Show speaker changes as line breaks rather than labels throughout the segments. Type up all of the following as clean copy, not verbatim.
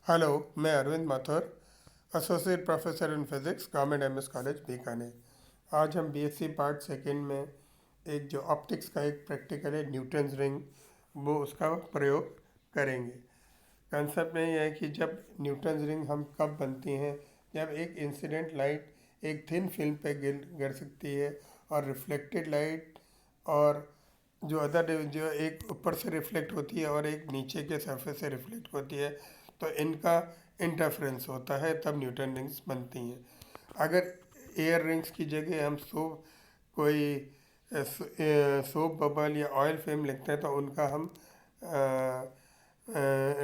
Hello, मैं Arvind Mathur, associate professor in physics, government MS college Bikaner. आज हम बीएससी पार्ट सेकंड में एक जो ऑप्टिक्स का एक प्रैक्टिकल है न्यूटन्स रिंग, वो उसका प्रयोग करेंगे। कंसेप्ट में यह है कि जब न्यूटन्स रिंग हम कब बनती हैं, जब एक इंसिडेंट लाइट एक थिन फिल्म पे गिर गिर सकती है और रिफ्लेक्टेड लाइट और जो एक ऊपर से रिफ्लेक्ट होती है और एक नीचे के सरफेस से रिफ्लेक्ट होती है, तो इनका इंटरफेरेंस होता है, तब न्यूटन रिंग्स बनती हैं। अगर एयर रिंग्स की जगह हम सोप बबल या ऑयल फिल्म लिखते हैं, तो उनका हम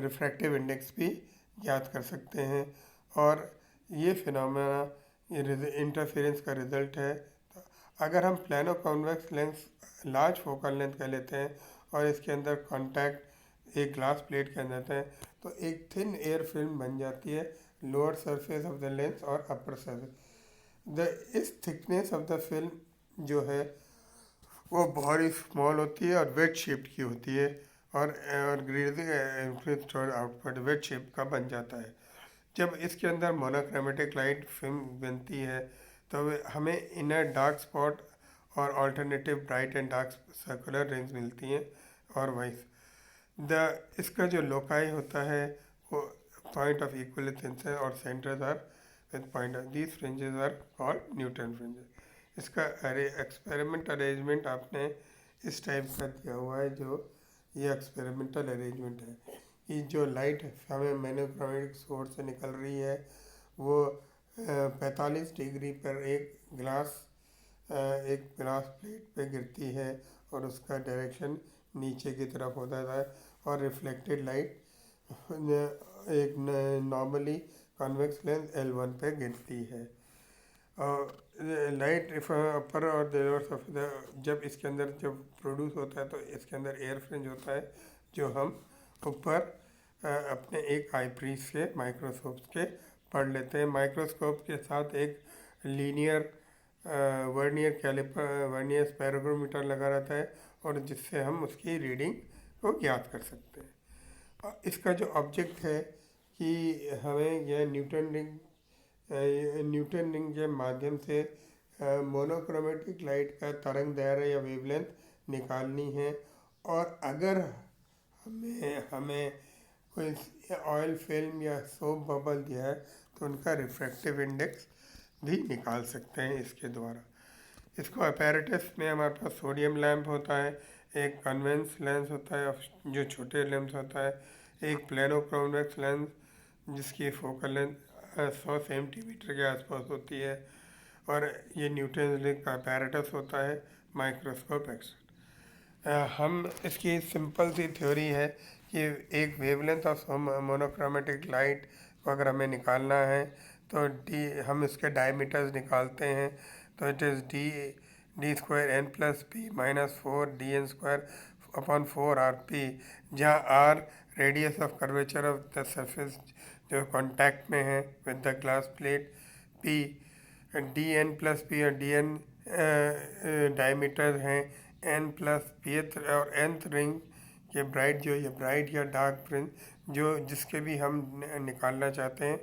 रिफ्रैक्टिव इंडेक्स भी ज्ञात कर सकते हैं। और ये फिनोमेना ये इंटरफेरेंस का रिजल्ट है। अगर हम plano convex lens large focal length का लेते हैं और इसके अंदर कॉन्टैक्ट एक ग्लास प्लेट के अंदर हैं, तो एक थिन एयर फिल्म बन जाती है lower surface of the lens और अपर सरफेस। द इस थिकनेस ऑफ द फिल्म जो है वो बहुत ही स्मॉल होती है और वेट शेप की होती है, और ग्रीजिंग आउटपुट वेट शेप का बन जाता है। जब इसके अंदर मोनोक्रोमेटिक लाइट फिल्म बनती है, तो हमें इनर डार्क स्पॉट और alternative bright and dark circular rings मिलती हैं। और वही द इसका जो लोकाई होता है वो पॉइंट ऑफ इक्विलिब्रियम और centres are with point of these fringes are called Newton fringes. इसका अरे एक्सपेरिमेंट अरेंजमेंट आपने इस टाइप का दिया हुआ है, जो ये एक्सपेरिमेंटल अरेंजमेंट है। ये जो लाइट हमें मोनोक्रोमेटिक सोर्स से निकल रही है, वो 45 डिग्री पर एक ग्लास प्लेट पे गिरती है और उसका डायरेक्शन नीचे की तरफ होता है, और रिफ्लेक्टेड लाइट एक नॉर्मली कॉन्वेक्स लेंस L1 पे गिरती है। और लाइट अपर और लोअर सरफेस जब इसके अंदर जब प्रोड्यूस होता है, तो इसके अंदर एयर फ्रिंज होता है, जो हम ऊपर अपने एक आई पीस के माइक्रोस्कोप के पढ़ लेते हैं। माइक्रोस्कोप के साथ एक लीनियर वर्नियर स्पेक्ट्रोमीटर लगा रहता है, और जिससे हम उसकी रीडिंग को ज्ञात कर सकते हैं। और इसका जो ऑब्जेक्ट है कि हमें यह न्यूटन रिंग के माध्यम से मोनोक्रोमेटिक लाइट का तरंग दैर्ध्य या वेवलेंथ निकालनी है। और अगर हमें हमें कोई ऑयल फिल्म या सोप बबल दिया है, तो उनका रिफ्रैक्टिव इंडेक्स भी निकाल सकते हैं इसके द्वारा। इसको अपैरेटस में हमारे पास सोडियम लैंप होता है, एक कन्वेंस लेंस होता है जो छोटे लेंस होता है, एक प्लेनो कॉन्वेक्स लेंस जिसकी फोकल लेंथ 100 सेंटीमीटर के आसपास होती है, और ये न्यूटन रिंग का अपैरेटस होता है, माइक्रोस्कोप एक्सेट्रा। हम इसकी सिंपल सी थ्योरी है कि एक वेवलेंथ ऑफ मोनोक्रोमेटिक लाइट को अगर हमें निकालना है, तो डी हम इसके डायमीटर्स निकालते हैं। तो it is d² + p - 4 dn² upon 4 rp, जहाँ r radius of curvature of the surface जो कांटेक्ट में है with the glass plate, p dn+p और dn डायमीटर हैं, n+pth और nth रिंग के ब्राइट जो ये ब्राइट या डार्क फ्रिंज जो जिसके भी हम निकालना चाहते हैं,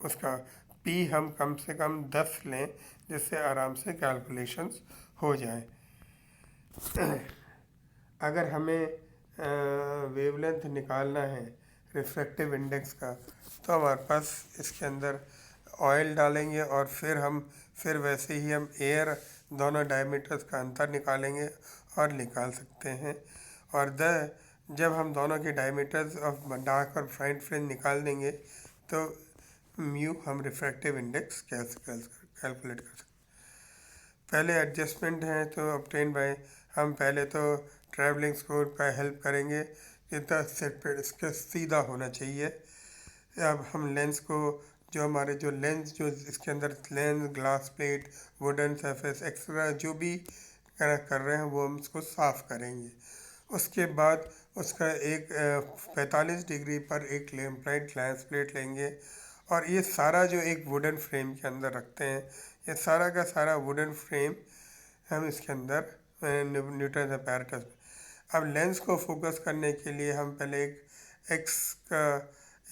उसका p हम कम से कम 10 लें, जिससे आराम से कैलकुलेशंस हो जाएं। अगर हमें वेवलेंथ निकालना है रिफ्रैक्टिव इंडेक्स का, तो हमारे पास इसके अंदर ऑयल डालेंगे, और फिर वैसे ही हम एयर दोनों डायमीटर्स का अंतर निकालेंगे और निकाल सकते हैं। और जब हम दोनों के डायमीटर्स ऑफ डार्क और ब्राइट फ्रिंज निकाल देंगे, तो म्यू हम रिफ्रैक्टिव इंडेक्स कैलकुलेट कर सकते हैं। पहले एडजस्टमेंट है तो ऑब्टेन बाय, हम पहले तो ट्रैवलिंग स्कोर का हेल्प करेंगे कि सेट पर इसके सीधा होना चाहिए। अब हम लेंस को जो हमारे जो लेंस जो इसके अंदर lens glass plate wooden surface extra जो भी कर रहे हैं, वो हम उसको साफ़ करेंगे। उसके बाद उसका एक 45 डिग्री पर एक लैम्पलाइट ग्लास प्लेट लेंगे, और ये सारा जो एक वुडन फ्रेम के अंदर रखते हैं, ये सारा का सारा वुडन फ्रेम हम इसके अंदर न्यूटन अपैरेटस। अब लेंस को फोकस करने के लिए हम पहले एक एक्स का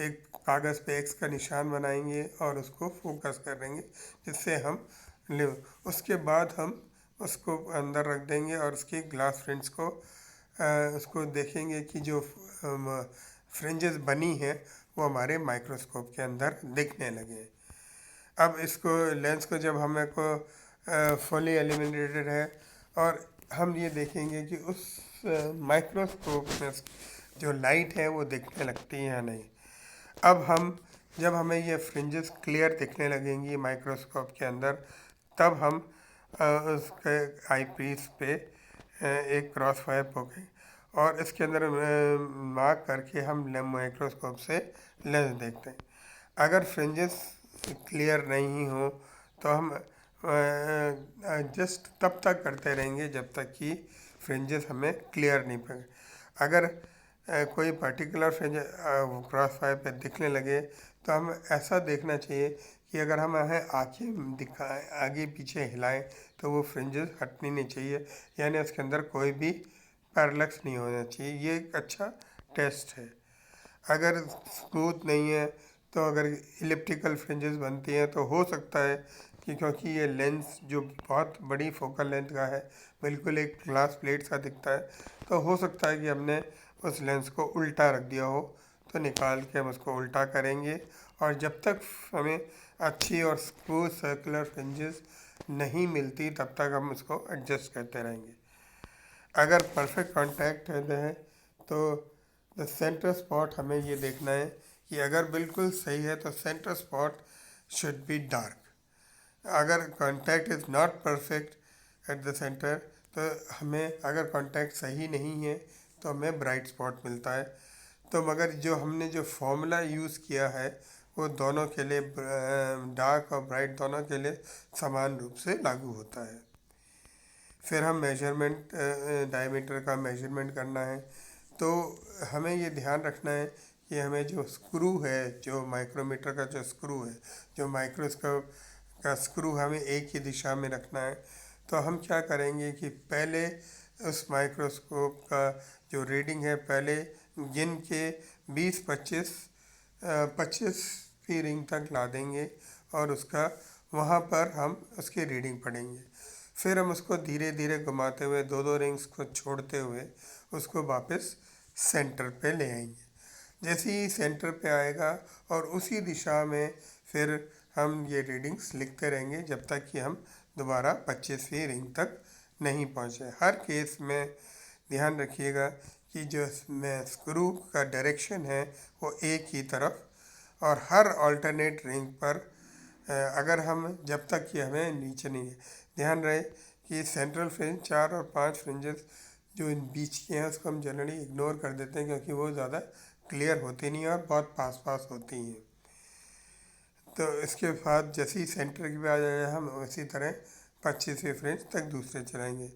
एक कागज़ पे एक्स का निशान बनाएंगे और उसको फोकस करेंगे जिससे हम ले उसके बाद हम उसको अंदर रख देंगे और उसकी ग्लास फ्रिंज को उसको देखेंगे कि जो फ्रिंजेस बनी है वो हमारे माइक्रोस्कोप के अंदर दिखने लगे। अब इसको लेंस को जब हमें को फुली एलिमिनेटेड है और हम ये देखेंगे कि उस माइक्रोस्कोप में जो लाइट है वो दिखने लगती है या नहीं। अब हम जब हमें ये फ्रिंजेस क्लियर दिखने लगेंगी माइक्रोस्कोप के अंदर तब हम उसके आई पीस पे एक क्रॉस वायर पोके और इसके अंदर मार्क करके हम माइक्रोस्कोप से लेंस देखते हैं। अगर फ्रिंजेस क्लियर नहीं हो तो हम जस्ट तब तक करते रहेंगे जब तक कि फ्रिंजेस हमें क्लियर नहीं पड़े। अगर कोई पर्टिकुलर फ्रिंज क्रॉस वायर पे दिखने लगे तो हम ऐसा देखना चाहिए कि अगर हम आँखें दिखाएं आगे पीछे हिलाएं तो वो फ्रिंजेस हटनी नहीं चाहिए, यानी उसके अंदर कोई भी पैरेलक्स नहीं होना चाहिए। ये एक अच्छा टेस्ट है। अगर स्मूथ नहीं है तो अगर इलिप्टिकल फ्रिंजेस बनती हैं तो हो सकता है कि क्योंकि ये लेंस जो बहुत बड़ी फोकल लेंथ का है, बिल्कुल एक ग्लास प्लेट सा दिखता है, तो हो सकता है कि हमने उस लेंस को उल्टा रख दिया हो। तो निकाल के हम उसको उल्टा करेंगे और जब तक हमें अच्छी और स्मूथ सर्कुलर फ्रिंजेस नहीं मिलती तब तक हम उसको एडजस्ट करते रहेंगे। अगर परफेक्ट कांटेक्ट है तो द सेंटर स्पॉट हमें ये देखना है कि अगर बिल्कुल सही है तो centre spot should be dark. अगर contact is not perfect at the centre तो हमें अगर कांटेक्ट सही नहीं है तो हमें ब्राइट स्पॉट मिलता है। तो मगर जो हमने जो फॉर्मूला यूज़ किया है वो दोनों के लिए डार्क और ब्राइट दोनों के लिए समान रूप से लागू होता है। फिर हम मेजरमेंट डायमीटर का मेजरमेंट करना है तो हमें ये ध्यान रखना है कि हमें जो स्क्रू है, जो माइक्रोमीटर का जो स्क्रू है, जो माइक्रोस्कोप का स्क्रू हमें एक ही दिशा में रखना है। तो हम क्या करेंगे कि पहले उस माइक्रोस्कोप का जो रीडिंग है पहले गिन के 20-25 25वीं रिंग तक ला देंगे और उसका वहाँ पर हम उसकी रीडिंग पढ़ेंगे। फिर हम उसको धीरे धीरे घुमाते हुए दो दो रिंग्स को छोड़ते हुए उसको वापस सेंटर पे ले आएंगे। जैसे ही सेंटर पे आएगा और उसी दिशा में फिर हम ये रीडिंग्स लिखते रहेंगे जब तक कि हम दोबारा 25वीं रिंग तक नहीं पहुँचे। हर केस में ध्यान रखिएगा कि जो स्क्रू का डायरेक्शन है वो एक ही तरफ और हर अल्टरनेट रिंग पर अगर हम जब तक कि हमें नीचे नहीं है, ध्यान रहे कि सेंट्रल फ्रिंज 4 और 5 फ्रिंजेस जो इन बीच के हैं उसको हम जनरली इग्नोर कर देते हैं क्योंकि वो ज़्यादा क्लियर होती नहीं है और बहुत पास पास होती हैं। तो इसके बाद जैसे ही सेंटर की आ जाए हम उसी तरह 25वीं फ्रिंज तक दूसरे चलाएंगे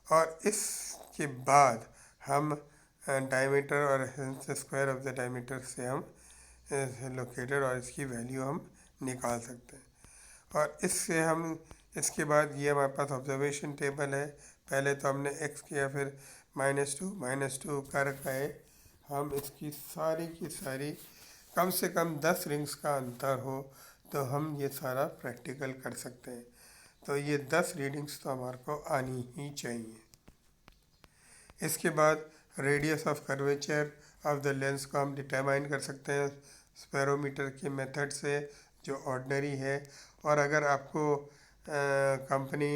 और इसके बाद हम डायमीटर और स्क्वायर ऑफ द डायमीटर से हम लोकेटेड और इसकी वैल्यू हम निकाल सकते हैं। और इससे हम इसके बाद ये हमारे पास ऑब्जर्वेशन टेबल है। पहले तो हमने एक्स किया फिर -2 कर गए हम इसकी सारी की सारी कम से कम 10 रिंग्स का अंतर हो तो हम ये सारा प्रैक्टिकल कर सकते हैं। तो ये 10 रीडिंग्स तो हमारे को आनी ही चाहिए। इसके बाद radius of curvature of the lens को हम डिटरमाइन कर सकते हैं स्पेरोमीटर के मेथड से जो ऑर्डिनरी है। और अगर आपको कंपनी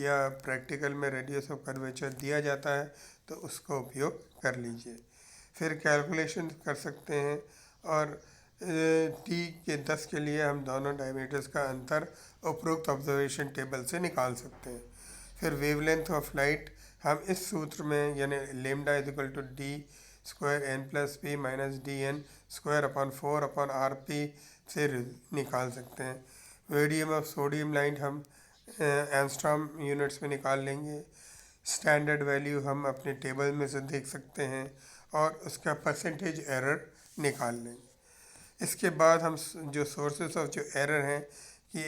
या प्रैक्टिकल में रेडियस ऑफ कर्वेचर दिया जाता है तो उसका उपयोग कर लीजिए। फिर कैलकुलेशन कर सकते हैं और टी के 10 के लिए हम दोनों डायमीटर्स का अंतर उपरोक्त ऑब्जर्वेशन टेबल से निकाल सकते हैं। फिर वेवलेंथ ऑफ लाइट हम इस सूत्र में यानी lambda is equal to D square N plus P minus D N square upon 4 upon R P से निकाल सकते हैं। रेडियम ऑफ सोडियम लाइट हम एंगस्ट्रॉम यूनिट्स में निकाल लेंगे। स्टैंडर्ड वैल्यू हम अपने टेबल में से देख सकते हैं और उसका परसेंटेज एरर निकाल लेंगे। इसके बाद हम जो सोर्सेस ऑफ जो एरर हैं कि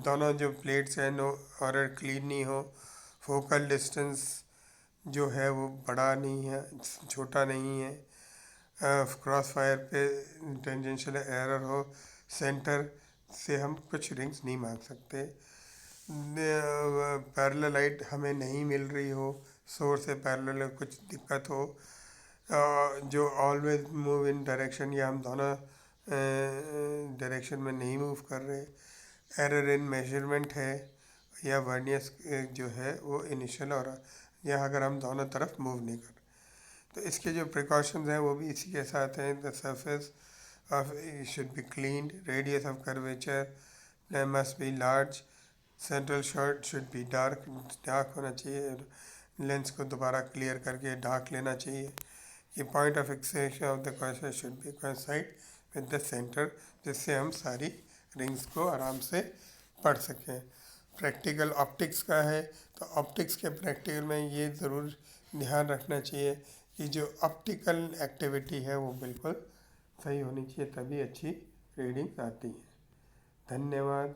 दोनों जो प्लेट्स हैं नो एरर क्लीन नहीं हो, फोकल डिस्टेंस जो है वो बड़ा नहीं है छोटा नहीं है, क्रॉस फायर पे टेंजेंशियल एरर हो, सेंटर से हम कुछ रिंग्स नहीं मांग सकते। पैरेलल लाइट हमें नहीं मिल रही हो, सोर्स से पैरेलल कुछ दिक्कत हो, जो ऑलवेज मूव इन डायरेक्शन या हम दोनों डायरेक्शन में नहीं मूव कर रहे, एरर इन मेजरमेंट है, या वर्नियस जो है वो इनिशियल हो रहा, या अगर हम दोनों तरफ मूव नहीं कर। तो इसके जो प्रिकॉशंस हैं वो भी इसी के साथ हैं। The surface of should be clean, radius of curvature must be large, central shot should be dark, dark होना चाहिए, लेंस को दोबारा क्लियर करके डार्क लेना चाहिए। कि point of fixation of the cursor should be coincide with the centre, जिससे हम सारी रिंग्स को आराम से पढ़ सकें। प्रैक्टिकल ऑप्टिक्स का है, तो ऑप्टिक्स के प्रैक्टिकल में ये ज़रूर ध्यान रखना चाहिए कि जो ऑप्टिकल एक्टिविटी है वो बिल्कुल सही होनी चाहिए, तभी अच्छी रीडिंग आती है। धन्यवाद।